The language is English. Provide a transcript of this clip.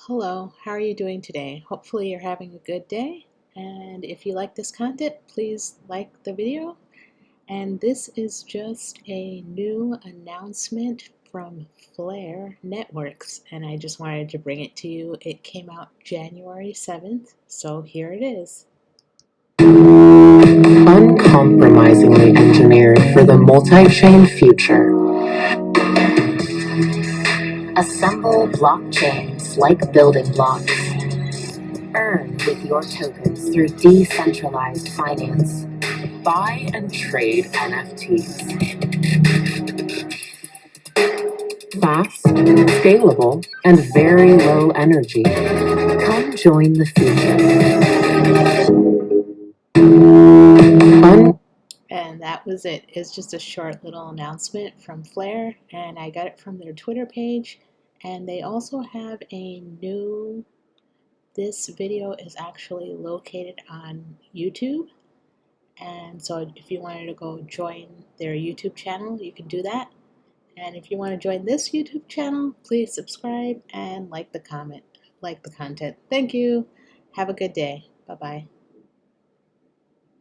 Hello, how are you doing today? Hopefully you're having a good day. And if you like this content, please like the video. And this is just a new announcement from Flare Networks, and I just wanted to bring it to you. It came out January 7th, so here it is. Uncompromisingly engineered for the multi-chain future. Assemble blockchains like building blocks. Earn with your tokens through decentralized finance. Buy and trade NFTs. Fast, scalable, and very low energy. Come join the future. And that was it. It's just a short little announcement from Flare, and I got it from their Twitter page. And they also have a new, this video is actually located on YouTube. And so if you wanted to go join their YouTube channel, you can do that. And if you want to join this YouTube channel, please subscribe and like the content. Thank you. Have a good day. Bye-bye.